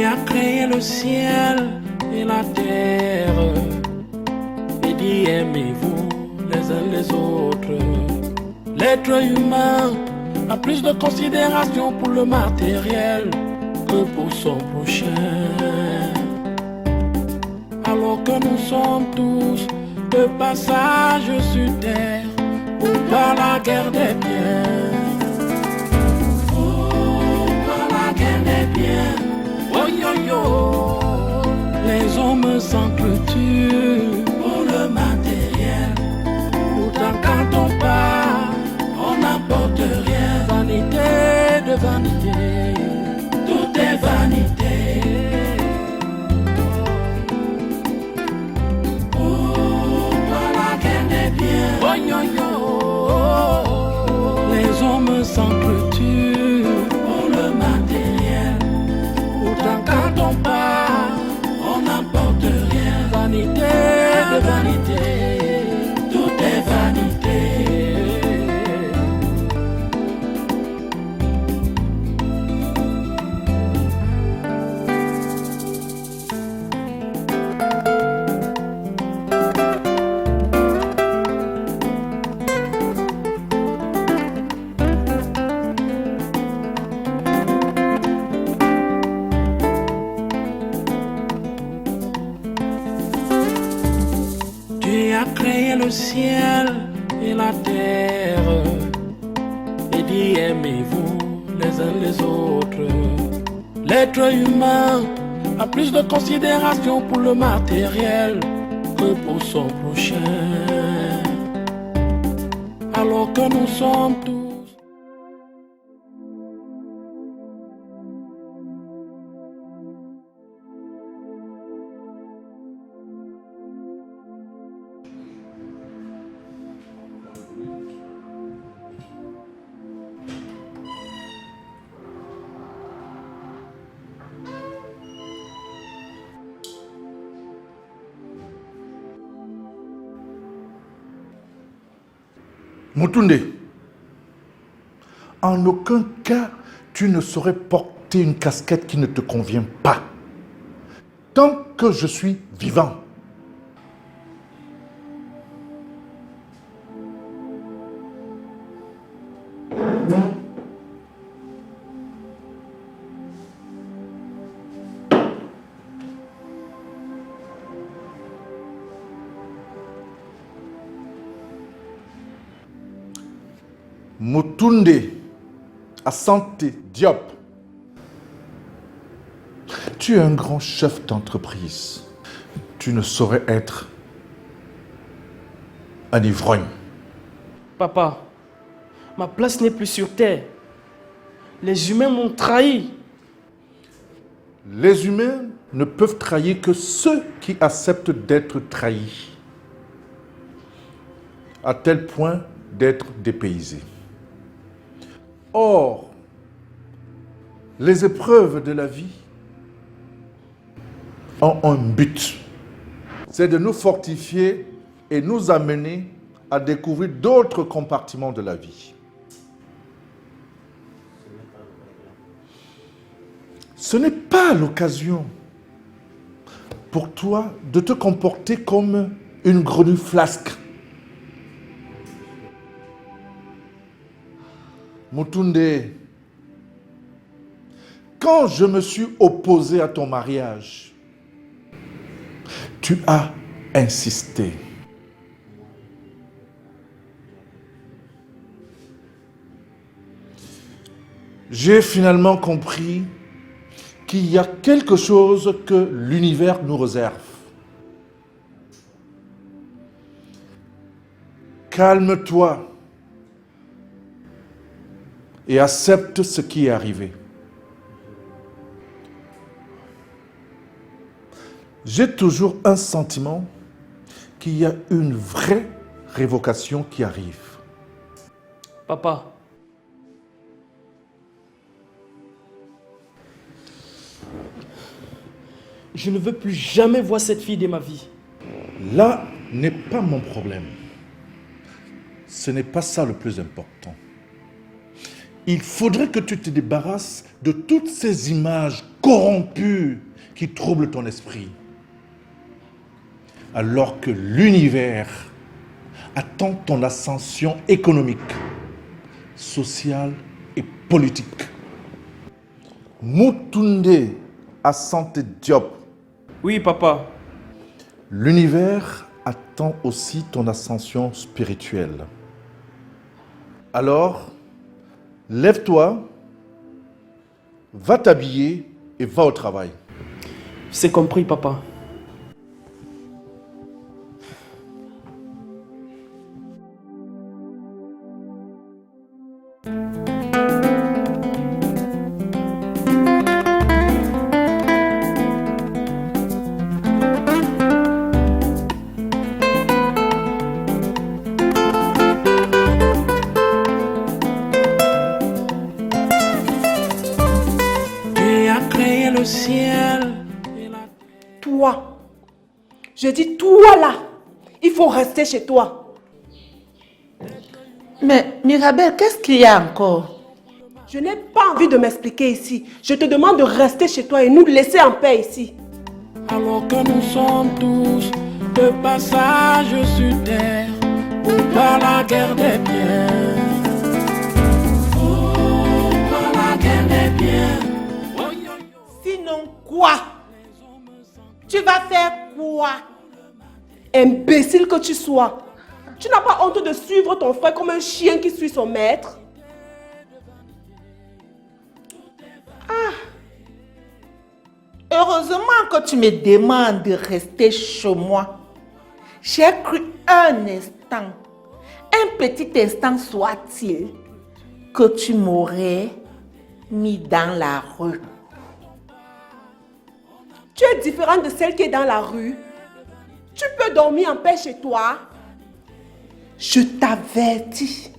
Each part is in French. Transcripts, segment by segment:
as créé le ciel et la terre et dit aimez-vous les uns les autres. L'être humain a plus de considération pour le matériel que pour son prochain. Alors que nous sommes tous de passage sur terre pour voir la guerre des biens. Oh yo yo, les hommes s'entretuent pour le matériel. Pourtant quand on part, on n'apporte rien. Vanité de vanité, tout est vanité. Pourquoi la guerre des biens? Oh yo yo, les hommes s'entretuent pour le matériel. Pourtant quand on part, on n'apporte rien. Vanité de vanité, tout est vanité. Tu as créé le ciel et la terre et dit aimez-vous les uns les autres. L'être humain a plus de considération pour le matériel que pour son prochain. Alors que nous sommes tous Mutunde, en aucun cas, tu ne saurais porter une casquette qui ne te convient pas. Tant que je suis vivant. Mutunde Asante Diop, tu es un grand chef d'entreprise. Tu ne saurais être un ivrogne. Papa, ma place n'est plus sur terre. Les humains m'ont trahi. Les humains ne peuvent trahir que ceux qui acceptent d'être trahis, à tel point d'être dépaysés. Or, les épreuves de la vie ont un but. C'est de nous fortifier et nous amener à découvrir d'autres compartiments de la vie. Ce n'est pas l'occasion pour toi de te comporter comme une grenouille flasque. Mutunde, quand je me suis opposé à ton mariage, tu as insisté. J'ai finalement compris qu'il y a quelque chose que l'univers nous réserve. Calme-toi et accepte ce qui est arrivé. J'ai toujours un sentiment qu'il y a une vraie révocation qui arrive. Papa, je ne veux plus jamais voir cette fille de ma vie. Là n'est pas mon problème. Ce n'est pas ça le plus important. Il faudrait que tu te débarrasses de toutes ces images corrompus qui troublent ton esprit. Alors que l'univers attend ton ascension économique, sociale et politique. Mutunde Asante Diop. Oui, papa. L'univers attend aussi ton ascension spirituelle. Alors, lève-toi, va t'habiller et va au travail. C'est compris, papa. Dieu a créé le ciel et la terre. Toi, je dis toi là, il faut rester chez toi. Mais Mirabel, qu'est-ce qu'il y a encore? Je n'ai pas envie de m'expliquer ici. Je te demande de rester chez toi et nous laisser en paix ici. Alors que nous sommes tous de passage sur terre pour par la guerre des biens. Oh, par la guerre des biens. Oh, yo, yo. Sinon quoi? Tu vas faire quoi? Imbécile que tu sois. Tu n'as pas honte de suivre ton frère comme un chien qui suit son maître? Heureusement que tu me demandes de rester chez moi. J'ai cru un instant, un petit instant soit-il, que tu m'aurais mis dans la rue. Tu es différente de celle qui est dans la rue. Tu peux dormir en paix chez toi. Je t'avertis.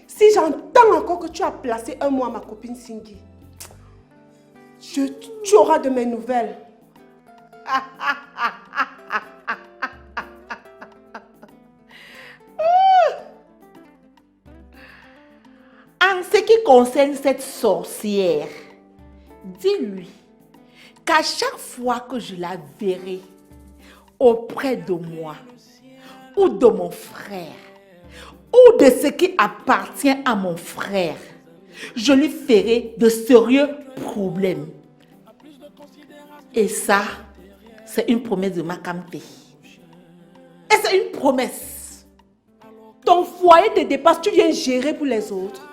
Si j'entends encore que tu as placé un mot à ma copine Singi, tu auras de mes nouvelles. En ce qui concerne cette sorcière, dis-lui qu'à chaque fois que je la verrai auprès de moi, ou de mon frère, ou de ce qui appartient à mon frère, je lui ferai de sérieux problèmes. Et ça, c'est une promesse de Makamte. Et c'est une promesse. Ton foyer te dépasse, tu viens gérer pour les autres.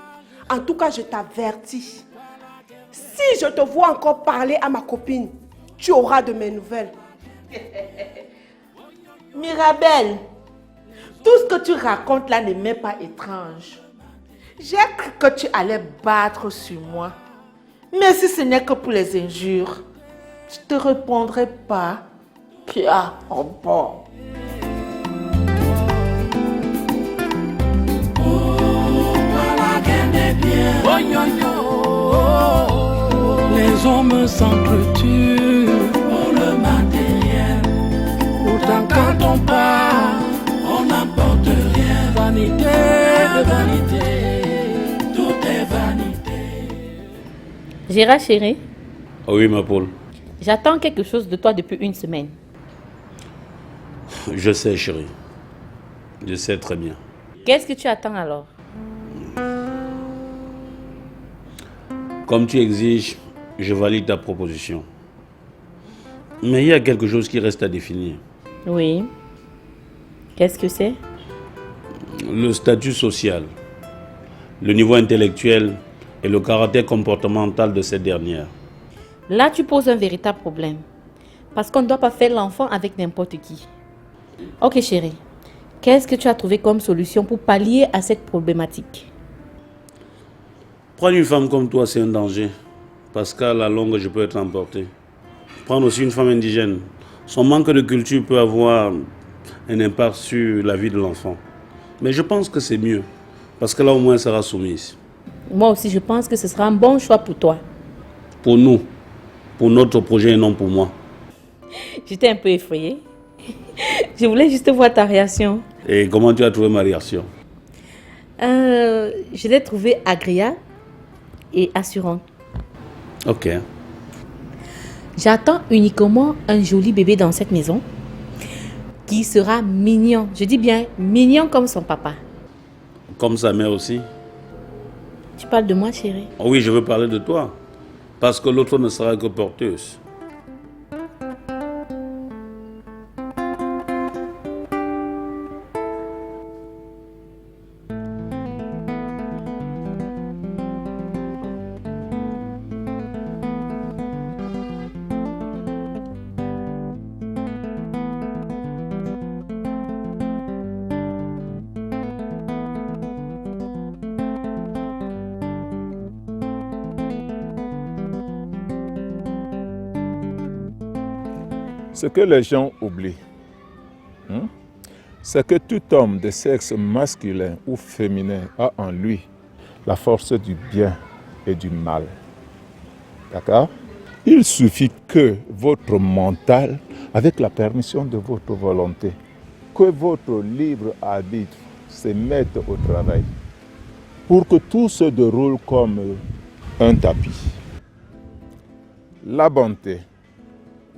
En tout cas, je t'avertis. Si je te vois encore parler à ma copine, tu auras de mes nouvelles. Mirabel, tout ce que tu racontes là ne m'est pas étrange. J'ai cru que tu allais battre sur moi. Mais si ce n'est que pour les injures, je ne te répondrai pas. Pierre, en bord. Par la guerre des biens. Oh, yo, yo. Les hommes s'entretuent pour le matériel. Pourtant quand on part, on n'apporte rien. Vanité de vanité, tout est vanité. Gérard chéri, Ah oui, ma Paul. j'attends quelque chose de toi depuis une semaine. Je sais, chérie. Je sais très bien. Qu'est-ce que tu attends alors? Comme tu exiges, je valide ta proposition. Mais il y a quelque chose qui reste à définir. Oui. Qu'est-ce que c'est? Le statut social, le niveau intellectuel et le caractère comportemental de cette dernière. Là, tu poses un véritable problème. Parce qu'on ne doit pas faire l'enfant avec n'importe qui. Ok chérie, qu'est-ce que tu as trouvé comme solution pour pallier à cette problématique? Prendre une femme comme toi, c'est un danger. Parce qu'à la longue, je peux être emporté. Prendre aussi une femme indigène. Son manque de culture peut avoir un impact sur la vie de l'enfant. Mais je pense que c'est mieux. Parce que là, au moins, elle sera soumise. Moi aussi, je pense que ce sera un bon choix pour toi. Pour nous. Pour notre projet et non pour moi. J'étais un peu effrayée. Je voulais juste voir ta réaction. Et comment tu as trouvé ma réaction? Je l'ai trouvée agréable et assurante. Ok. J'attends uniquement un joli bébé dans cette maison qui sera mignon. Je dis bien mignon comme son papa. Comme sa mère aussi. Tu parles de moi, chérie? Oui, je veux parler de toi. Parce que l'autre ne sera que porteuse. Ce que les gens oublient, c'est que tout homme de sexe masculin ou féminin a en lui la force du bien et du mal. D'accord? Il suffit que votre mental, avec la permission de votre volonté, que votre libre arbitre se mette au travail pour que tout se déroule comme un tapis. La bonté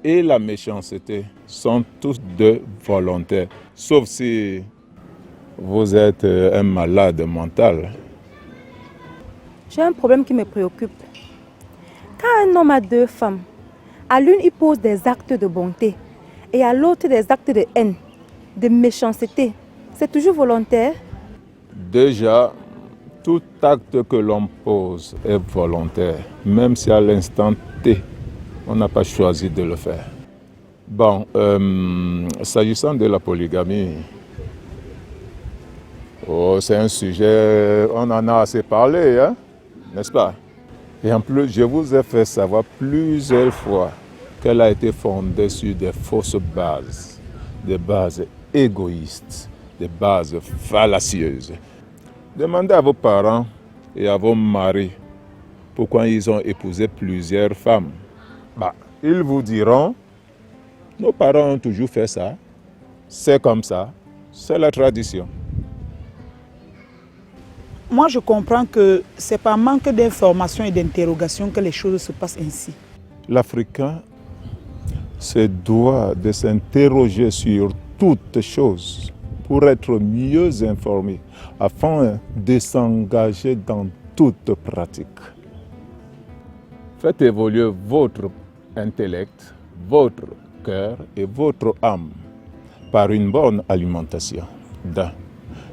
et la méchanceté sont tous deux volontaires, sauf si vous êtes un malade mental. J'ai un problème qui me préoccupe. Quand un homme a deux femmes, à l'une il pose des actes de bonté et à l'autre des actes de haine, de méchanceté, c'est toujours volontaire? Déjà, tout acte que l'on pose est volontaire, même si à l'instant T, on n'a pas choisi de le faire. Bon, s'agissant de la polygamie, c'est un sujet, on en a assez parlé, hein, n'est-ce pas? Et en plus, je vous ai fait savoir plusieurs fois qu'elle a été fondée sur des fausses bases, des bases égoïstes, des bases fallacieuses. Demandez à vos parents et à vos maris pourquoi ils ont épousé plusieurs femmes. Ils vous diront, nos parents ont toujours fait ça, c'est comme ça, c'est la tradition. Moi, je comprends que c'est par manque d'information et d'interrogation que les choses se passent ainsi. L'Africain se doit de s'interroger sur toutes choses pour être mieux informé, afin de s'engager dans toute pratique. Faites évoluer votre intellect, votre cœur et votre âme par une bonne alimentation, d'un,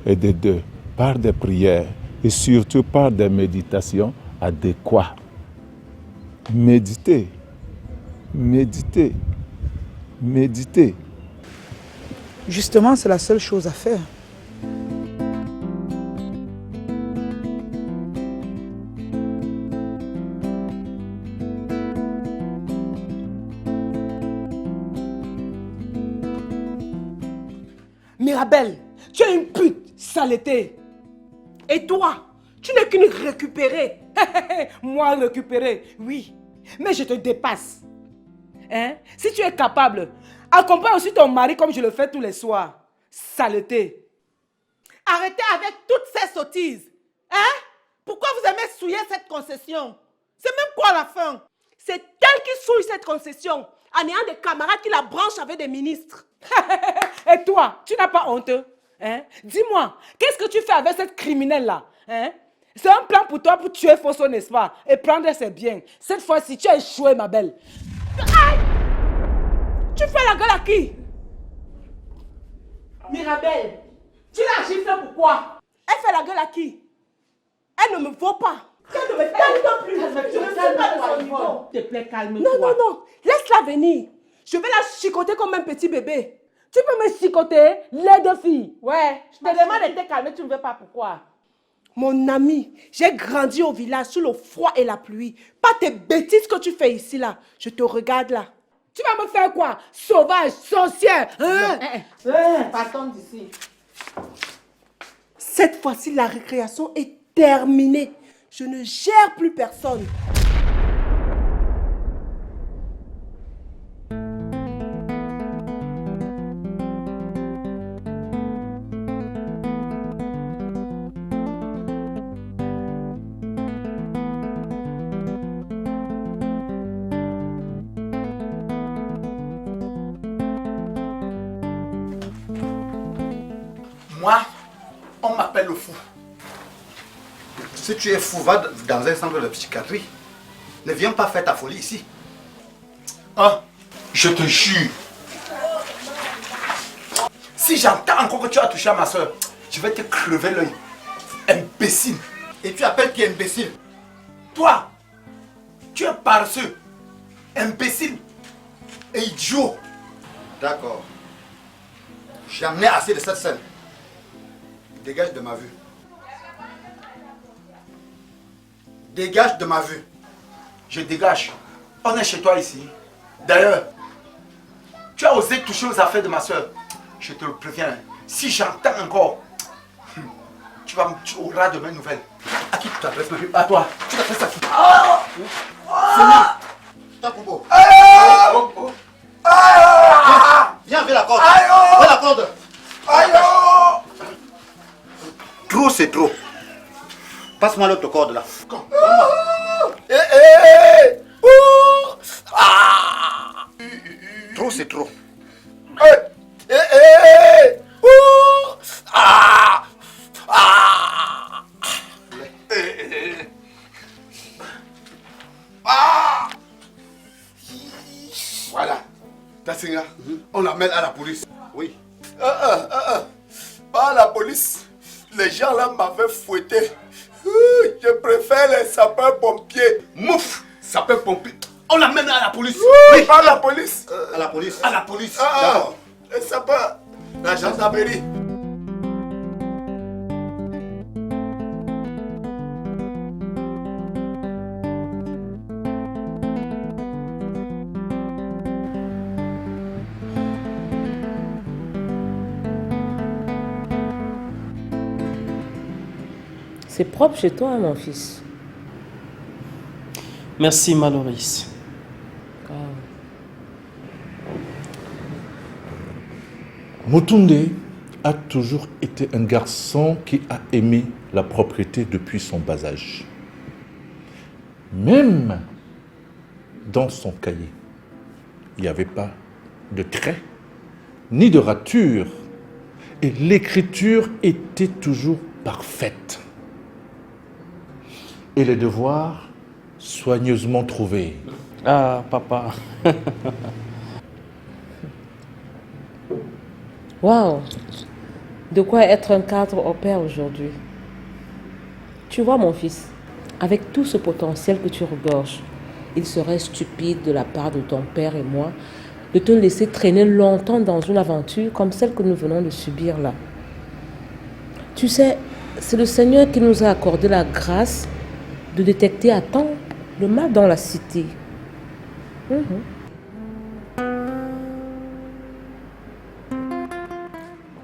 et de deux, par des prières et surtout par des méditations adéquates. Méditez, méditez, méditez. Justement, c'est la seule chose à faire. Mirabelle, tu es une pute, saleté. Et toi, tu n'es qu'une récupérée. Moi, récupérée, oui. Mais je te dépasse. Hein? Si tu es capable, accompagne aussi ton mari comme je le fais tous les soirs. Saleté. Arrêtez avec toutes ces sottises. Hein? Pourquoi vous aimez souiller cette concession? C'est même quoi la fin? C'est elle qui souille cette concession en ayant des camarades qui la branchent avec des ministres. Et toi, tu n'as pas honte? Hein? Dis-moi, qu'est-ce que tu fais avec cette criminelle-là? Hein? C'est un plan pour toi pour tuer Fosso, n'est-ce pas? Et prendre ses biens. Cette fois-ci, tu as échoué, ma belle. Aïe! Tu fais la gueule à qui? Mirabelle, tu l'as giflé pourquoi? Elle fait la gueule à qui? Elle ne me vaut pas. Elle ne me calme plus. Je ne suis pas de son niveau. S'il te plaît, calme-toi. Non, non, non. Laisse-la venir. Je vais la chicoter comme un petit bébé. Tu peux me chicoter, les deux filles. Ouais, je te demande de te calmer, tu ne veux pas pourquoi. Mon ami, j'ai grandi au village sous le froid et la pluie. Pas tes bêtises que tu fais ici là. Je te regarde là. Tu vas me faire quoi? Sauvage, sorcière, hein? Partons d'ici. Cette fois-ci, la récréation est terminée. Je ne gère plus personne. Moi, on m'appelle le fou. Si tu es fou, va dans un centre de psychiatrie. Ne viens pas faire ta folie ici. Hein? Je te jure. Si j'entends encore que tu as touché à ma soeur, je vais te crever l'œil. Imbécile. Et tu appelles qui imbécile? Toi, tu es paresseux, imbécile et idiot. D'accord. J'en ai assez de cette scène. Dégage de ma vue. Dégage de ma vue. Je dégage. On est chez toi ici. D'ailleurs, tu as osé toucher aux affaires de ma soeur. Je te le préviens. Si j'entends encore, tu auras de mes nouvelles. À qui tu t'adresses, ma fille? À toi. Tu t'adresses à qui? C'est Combo. Viens avec la corde. Viens la corde. Trop, c'est trop. Passe-moi l'autre corde là. Trop, c'est trop. Voilà. Tassinga, on l'amène à la police. Oui. Pas à la police. Les gens là m'avaient fouetté. Je préfère les sapeurs-pompiers. Mouf! Sapeurs-pompiers. On l'amène à la police. Oui, pas à la police. À la police. À la police. Les sapeurs. La gendarmerie. C'est propre chez toi, mon fils. Merci, Maloris. Mutunde a toujours été un garçon qui a aimé la propriété depuis son bas âge. Même dans son cahier, il n'y avait pas de trait, ni de rature, et l'écriture était toujours parfaite. Et les devoirs soigneusement trouvés. Ah, papa. Waouh! De quoi être un cadre au père aujourd'hui. Tu vois, mon fils, avec tout ce potentiel que tu regorges, il serait stupide de la part de ton père et moi de te laisser traîner longtemps dans une aventure comme celle que nous venons de subir là. Tu sais, c'est le Seigneur qui nous a accordé la grâce de détecter à temps le mal dans la cité.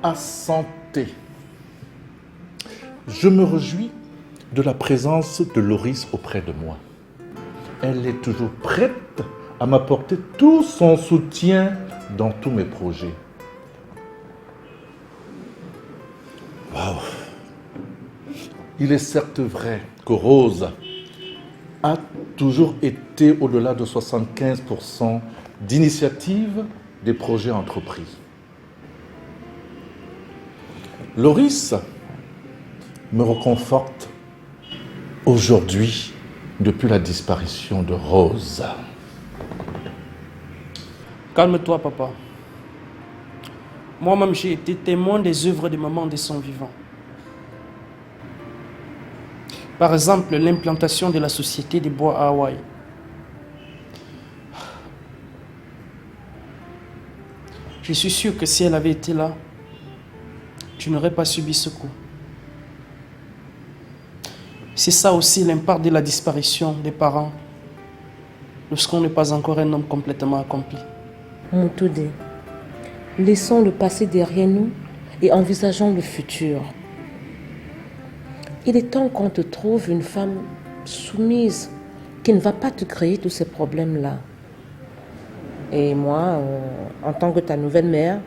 À santé. Je me réjouis de la présence de Loris auprès de moi. Elle est toujours prête à m'apporter tout son soutien dans tous mes projets. Waouh! Il est certes vrai que Rose a toujours été au-delà de 75% d'initiative des projets entrepris. Loris me reconforte aujourd'hui depuis la disparition de Rose. Calme-toi, papa. Moi-même, j'ai été témoin des œuvres de maman de son vivant. Par exemple, l'implantation de la société des bois à Hawaï. Je suis sûr que si elle avait été là, tu n'aurais pas subi ce coup. C'est ça aussi l'impact de la disparition des parents lorsqu'on n'est pas encore un homme complètement accompli. Mutunde, laissons le passé derrière nous et envisageons le futur. Il est temps qu'on te trouve une femme soumise qui ne va pas te créer tous ces problèmes-là. Et moi, en tant que ta nouvelle mère,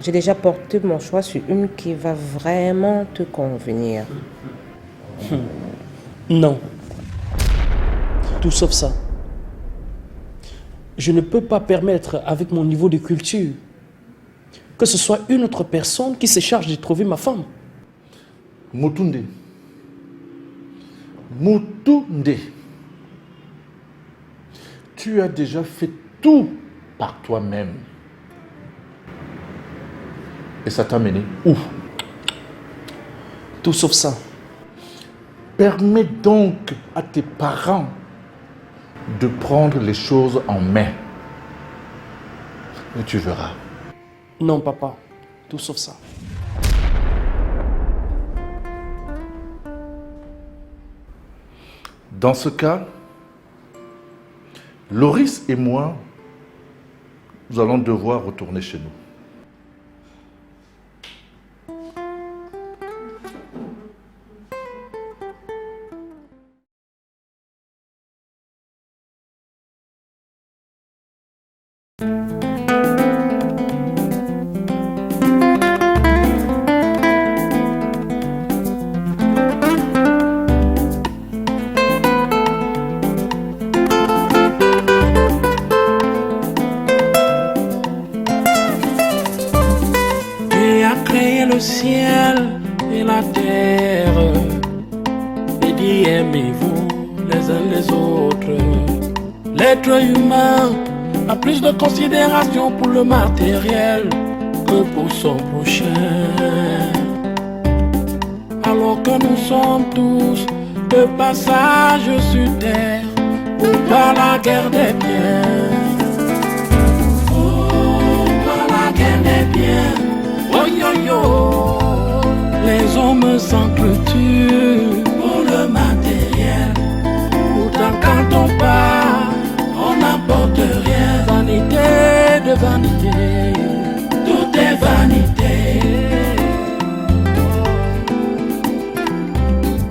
j'ai déjà porté mon choix sur une qui va vraiment te convenir. Non. Tout sauf ça. Je ne peux pas permettre, avec mon niveau de culture, que ce soit une autre personne qui se charge de trouver ma femme. Mutunde. Tu as déjà fait tout par toi-même. Et ça t'a mené où? Tout sauf ça. Permets donc à tes parents de prendre les choses en main. Et tu verras. Non, papa. Tout sauf ça. Dans ce cas, Loris et moi, nous allons devoir retourner chez nous. Le ciel et la terre, et dit aimez-vous les uns les autres. L'être humain a plus de considération pour le matériel que pour son prochain. Alors que nous sommes tous de passage sur terre, pour pas la guerre des biens. Oh, pas la guerre des biens. Oh yo yo, les hommes s'entretuent pour le matériel. Pourtant quand on part, on n'apporte rien. Vanité de vanité, tout est vanité.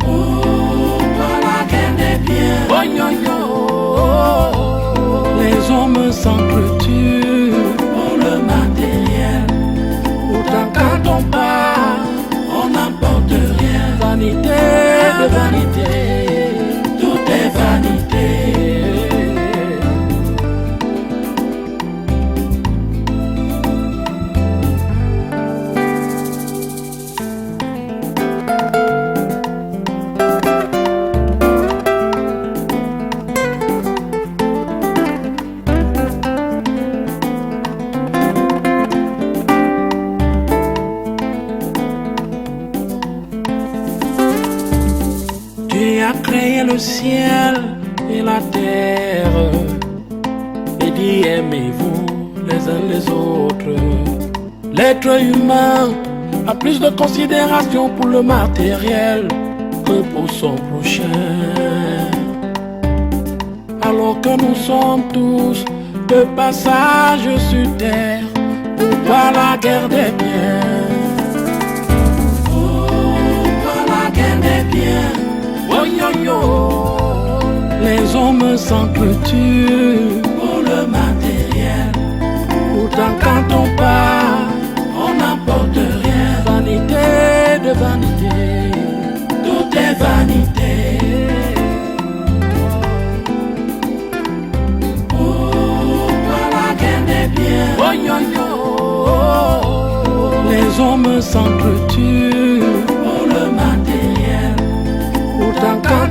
Oh, par la guerre des biens. Oh yo yo, les hommes s'entretuent pour le matériel. Pourtant quand on part, on n'apporte rien. Vanité de vanité, tout est vanité. Tu as créé le ciel et la terre et dit aimez-vous les uns les autres. L'être humain a plus de considération pour le matériel que pour son prochain. Alors que nous sommes tous de passage sur terre, pour pas la guerre des biens. Oh, pas la guerre des biens. Oh yo yo, les hommes s'entretuent pour le matériel. Pourtant quand on part, on n'apporte rien. Vanité de vanité, tout est vanité. Oh, par la guerre des biens. Oh yo yo, les hommes s'entretuent pour le matériel. Pourtant quand